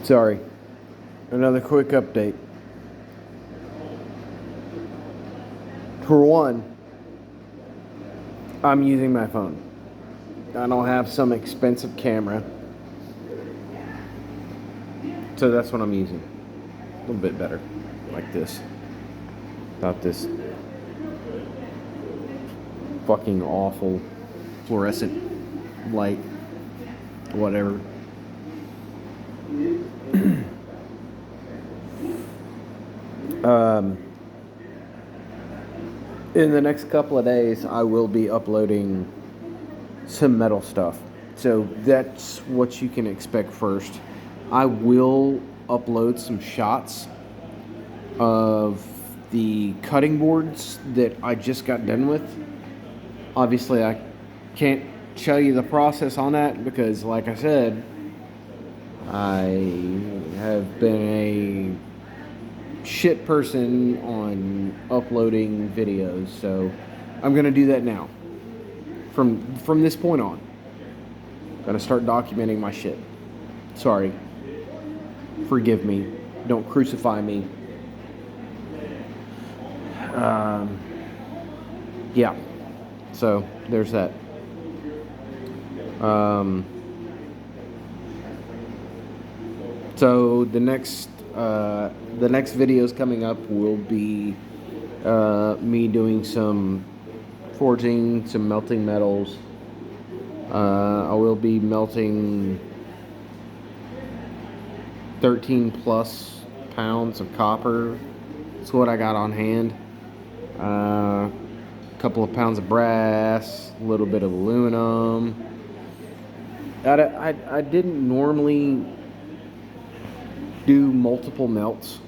Sorry. Another quick update. For one, I'm using my phone. I don't have some expensive camera. So that's what I'm using. A little bit better. Like this. Not this fucking awful fluorescent light. Whatever. In the next couple of days, I will be uploading some metal stuff. So that's what you can expect first. I will upload some shots of the cutting boards that I just got done with. Obviously, I can't show you the process on that because, like I said, I have been a shit person on uploading videos, so I'm gonna do that now. From this point on, I'm gonna start documenting my shit. Sorry, forgive me, don't crucify me. Yeah, so there's that. So the next videos coming up will be me doing some forging, some melting metals. I will be melting 13 plus pounds of copper. That's what I got on hand. A couple of pounds of brass, a little bit of aluminum. I didn't normally do multiple melts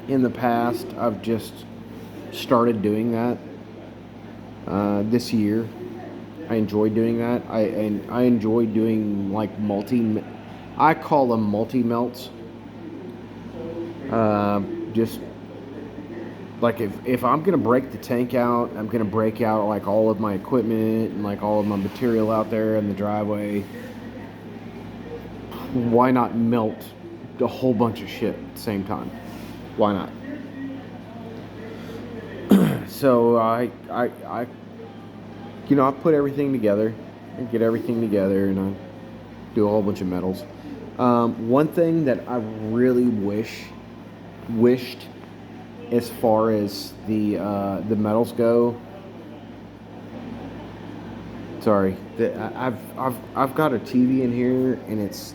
in the past. I've just started doing that this year. I enjoy doing that. I enjoy doing like I call them multi melts. Just like if I'm gonna break the tank out, I'm gonna break out like all of my equipment and like all of my material out there in the driveway. Why not melt a whole bunch of shit at the same time? Why not? So I put everything together, and get everything together, and I do a whole bunch of metals. One thing that I really wished, as far as the metals go. Sorry, I've got a TV in here, and it's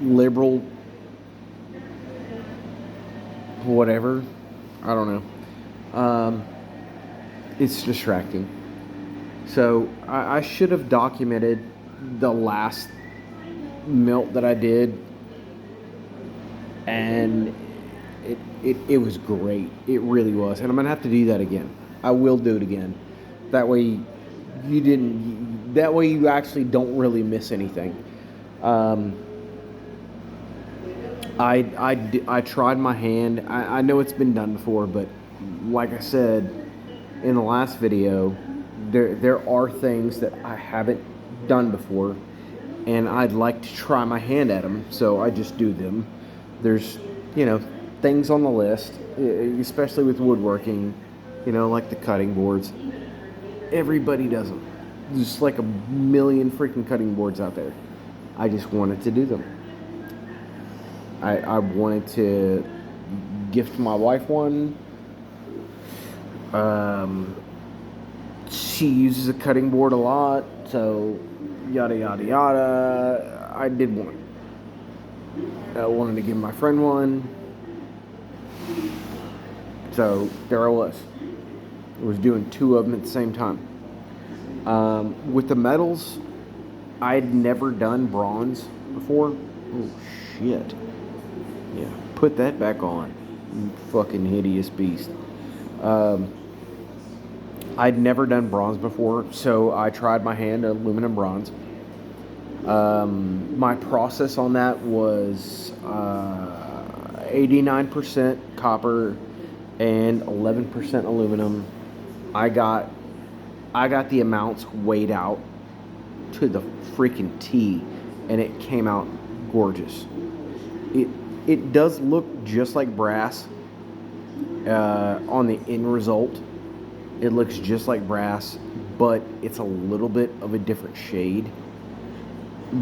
liberal, whatever. I don't know. It's distracting. So I should have documented the last melt that I did, and it was great. It really was, and I'm gonna have to do that again. I will do it again. That way you actually don't really miss anything. I tried my hand. I know it's been done before, but like I said in the last video, there are things that I haven't done before, and I'd like to try my hand at them, so I just do them. There's, things on the list, especially with woodworking, like the cutting boards. Everybody does them. There's like a million freaking cutting boards out there. I just wanted to do them. I wanted to gift my wife one. She uses a cutting board a lot, so yada yada yada. I did one. I wanted to give my friend one. So there I was. I was doing two of them at the same time. With the metals, I'd never done bronze before. Oh shit. Yeah, put that back on. You fucking hideous beast. I'd never done bronze before, so I tried my hand at aluminum bronze. My process on that was 89% copper and 11% aluminum. I got the amounts weighed out to the freaking T, and it came out gorgeous. It does look just like brass on the end result. It looks just like brass, but it's a little bit of a different shade.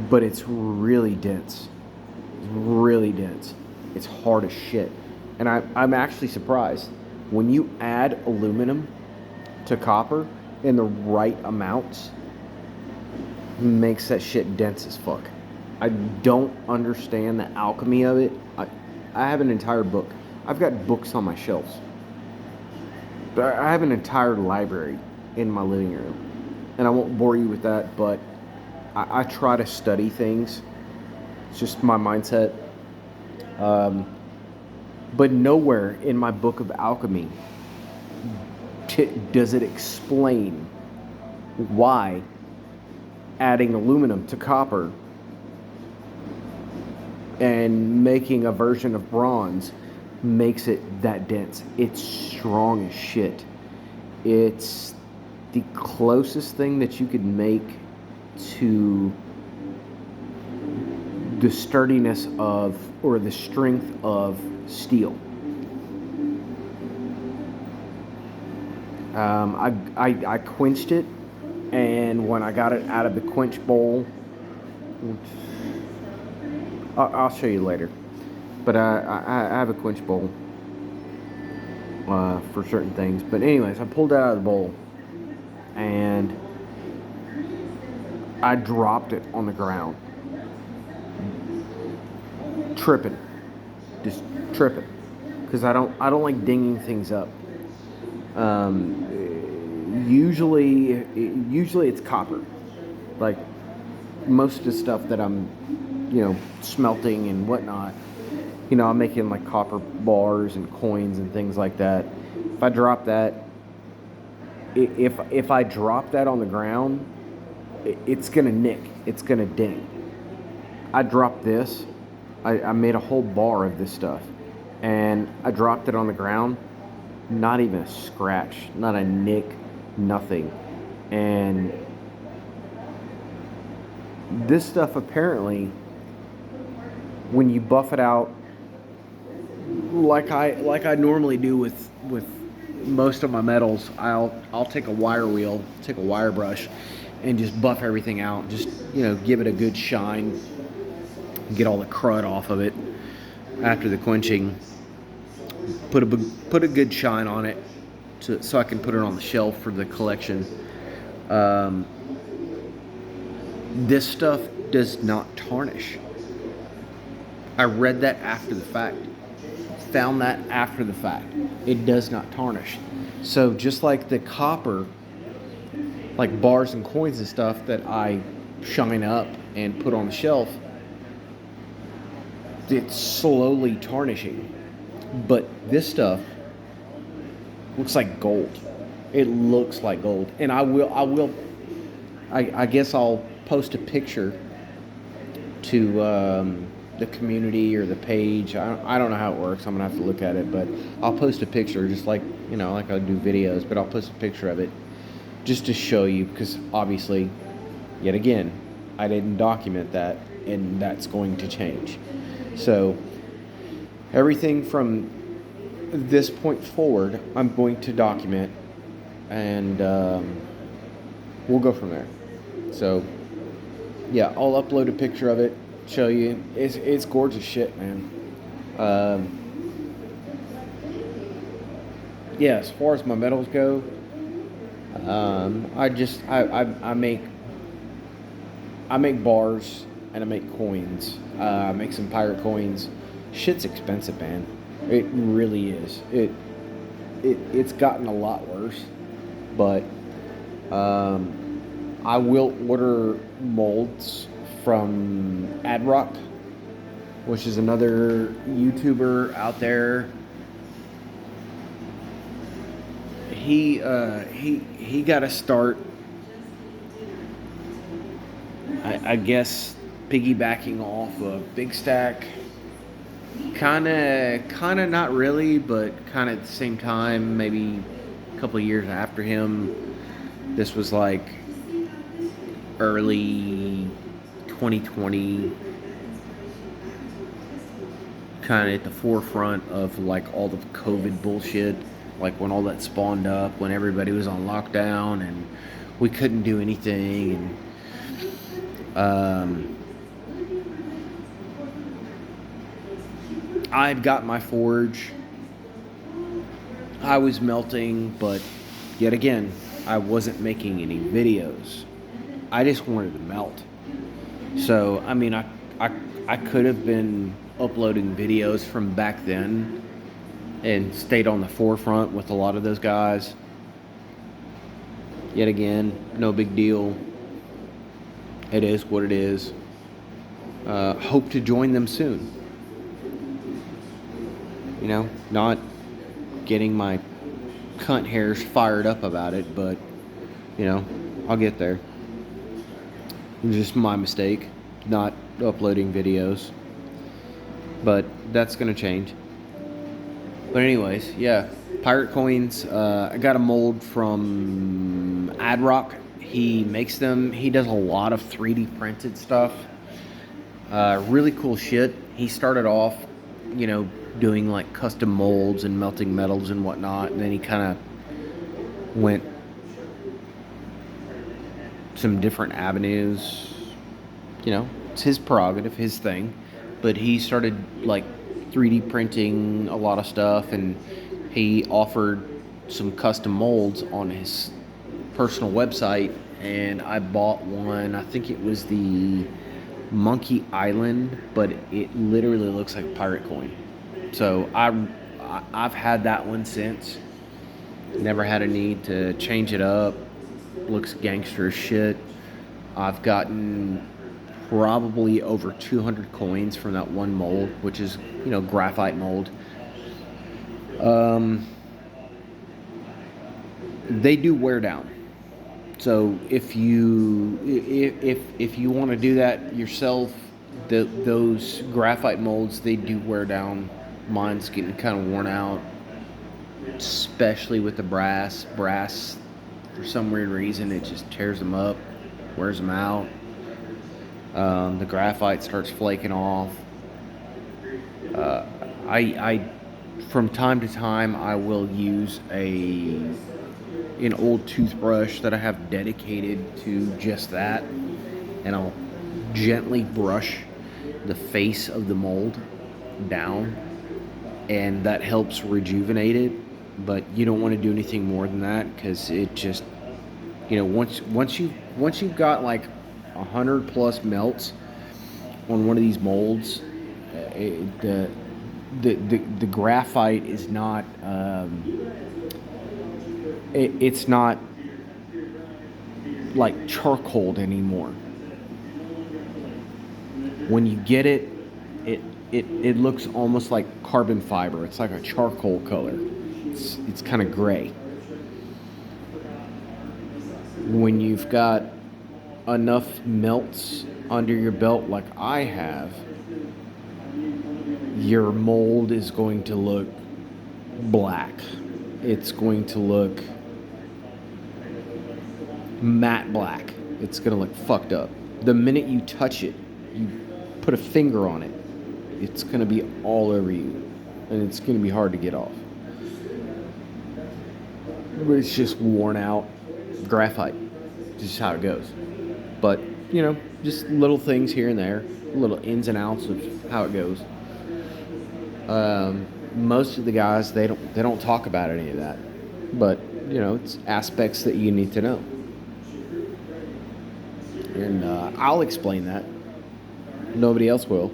But it's really dense. It's really dense. It's hard as shit. And I'm actually surprised. When you add aluminum to copper in the right amounts, makes that shit dense as fuck. I don't understand the alchemy of it. I have an entire book. I've got books on my shelves. But I have an entire library in my living room. And I won't bore you with that, but I try to study things. It's just my mindset. But nowhere in my book of alchemy does it explain why adding aluminum to copper and making a version of bronze makes it that dense. It's strong as shit. It's the closest thing that you could make to the sturdiness of, or the strength of, steel. I quenched it, and when I got it out of the quench bowl, I'll show you later, but I have a quench bowl for certain things. But anyways, I pulled it out of the bowl, and I dropped it on the ground, tripping, just tripping, because I don't like dinging things up. Usually it's copper, like most of the stuff that I'm, smelting and whatnot. I'm making like copper bars and coins and things like that. If I drop that, if I drop that on the ground, it's gonna nick, it's gonna ding. I dropped this. I made a whole bar of this stuff, and I dropped it on the ground. Not even a scratch, not a nick, nothing. And this stuff, apparently, when you buff it out, like I normally do with most of my metals, I'll take a wire wheel, take a wire brush, and just buff everything out. Just give it a good shine, get all the crud off of it after the quenching. Put a good shine on it, so I can put it on the shelf for the collection. This stuff does not tarnish. I read that after the fact. Found that after the fact. It does not tarnish. So just like the copper, like bars and coins and stuff that I shine up and put on the shelf, it's slowly tarnishing. But this stuff looks like gold. It looks like gold. And I guess I'll post a picture to the community or the page. I don't know how it works. I'm gonna have to look at it, but I'll post a picture, just like like I do videos. But I'll post a picture of it just to show you, because obviously, yet again, I didn't document that, and that's going to change. So everything from this point forward, I'm going to document, and we'll go from there. So yeah, I'll upload a picture of it, show you. It's gorgeous shit, man. Yeah, as far as my metals go, I make bars, and I make coins. I make some pirate coins. Shit's expensive, man. It really is. It's gotten a lot worse, but I will order molds from AdRock, which is another YouTuber out there. He got to start, I guess, piggybacking off of Big Stack. Kind of not really, but kind of at the same time, maybe a couple of years after him. This was like early 2020, kind of at the forefront of like all the COVID bullshit, like when all that spawned up, when everybody was on lockdown and we couldn't do anything. And I had got my forge. I was melting, but yet again, I wasn't making any videos. I just wanted to melt. So, I mean, I could have been uploading videos from back then and stayed on the forefront with a lot of those guys. Yet again, no big deal. It is what it is. Hope to join them soon. You know, not getting my cunt hairs fired up about it, but, you know, I'll get there. It was just my mistake, not uploading videos. But that's going to change. But anyways, yeah, pirate coins. I got a mold from Adrock. He makes them. He does a lot of 3D printed stuff. Really cool shit. He started off, you know, doing like custom molds and melting metals and whatnot, and then he kind of went some different avenues. You know, it's his prerogative, his thing. But he started like 3D printing a lot of stuff, and he offered some custom molds on his personal website, and I bought one. I think it was the Monkey Island, but it literally looks like a pirate coin. So I've had that one since. Never had a need to change it up. Looks gangster as shit. I've gotten probably over 200 coins from that one mold, which is, you know, graphite mold. They do wear down. So if you want to do that yourself, those graphite molds, they do wear down. Mine's getting kind of worn out, especially with the brass. Brass, for some weird reason, it just tears them up, wears them out. The graphite starts flaking off. I from time to time I will use an old toothbrush that I have dedicated to just that, and I'll gently brush the face of the mold down, and that helps rejuvenate it. But you don't want to do anything more than that, because it just, you know, once you've got like 100 plus melts on one of these molds, the graphite is not it's not like charcoaled anymore. When you get it, it looks almost like carbon fiber. It's like a charcoal color. It's kind of gray. When you've got enough melts under your belt like I have, your mold is going to look black. It's going to look matte black. It's going to look fucked up. The minute you touch it, you put a finger on it, it's going to be all over you, and it's going to be hard to get off. But it's just worn out graphite. Just how it goes. But, you know, just little things here and there, little ins and outs of how it goes. Most of the guys, they don't talk about any of that, but, you know, it's aspects that you need to know. And I'll explain that. Nobody else will,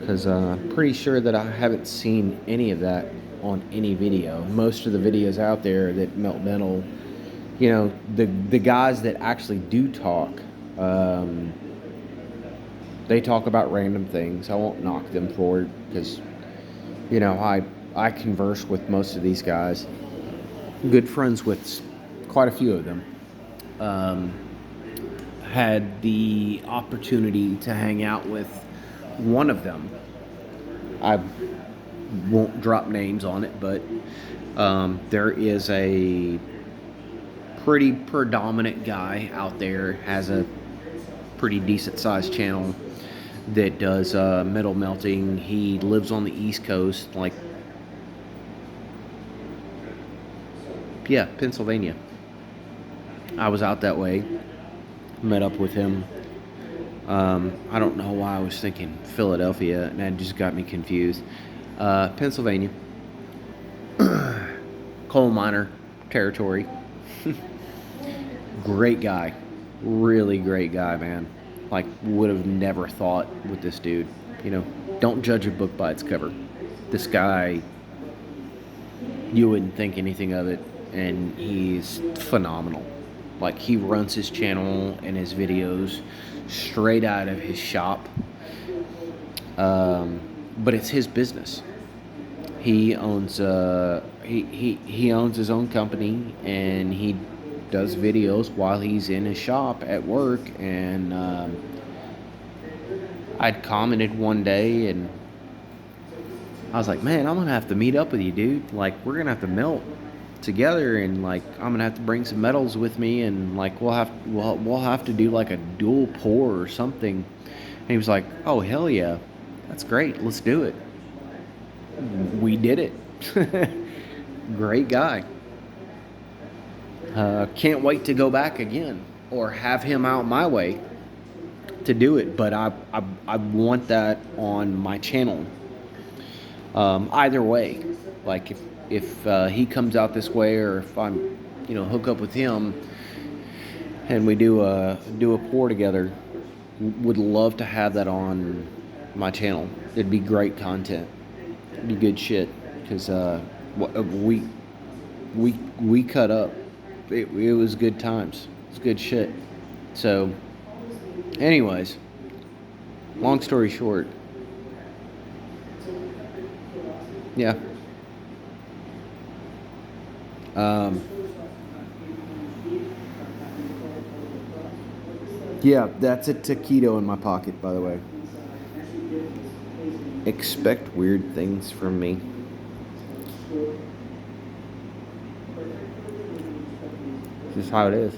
because I'm pretty sure that I haven't seen any of that on any video. Most of the videos out there that melt metal, you know, the guys that actually do talk, they talk about random things. I won't knock them for it, because, you know, I converse with most of these guys. Good friends with quite a few of them. Had the opportunity to hang out with one of them. I won't drop names on it, but there is a pretty predominant guy out there, has a pretty decent sized channel that does metal melting. He lives on the East Coast, like, yeah, Pennsylvania. I was out that way, met up with him. I don't know why I was thinking Philadelphia, and that just got me confused. Pennsylvania, coal miner territory. Great guy, really great guy, man. Like, would have never thought with this dude. You know, don't judge a book by its cover. This guy, you wouldn't think anything of it, and he's phenomenal. Like, he runs his channel and his videos straight out of his shop, but it's his business. He owns he owns his own company, and he does videos while he's in his shop at work. And I'd commented one day, and I was like, man, I'm gonna have to meet up with you, dude. Like, we're gonna have to melt together, and like, I'm gonna have to bring some metals with me, and like, we'll have to do like a dual pour or something. And he was like, oh, hell yeah, that's great, let's do it. We did it. Great guy. Can't wait to go back again, or have him out my way to do it. But I want that on my channel. Either way, like, if he comes out this way, or if I'm, hook up with him and we do a pour together, would love to have that on my channel. It'd be great content. It'd be good shit, because we cut up. It was good times. It's good shit. So, anyways, long story short, yeah. Yeah, that's a taquito in my pocket, by the way. Expect weird things from me. This is how it is.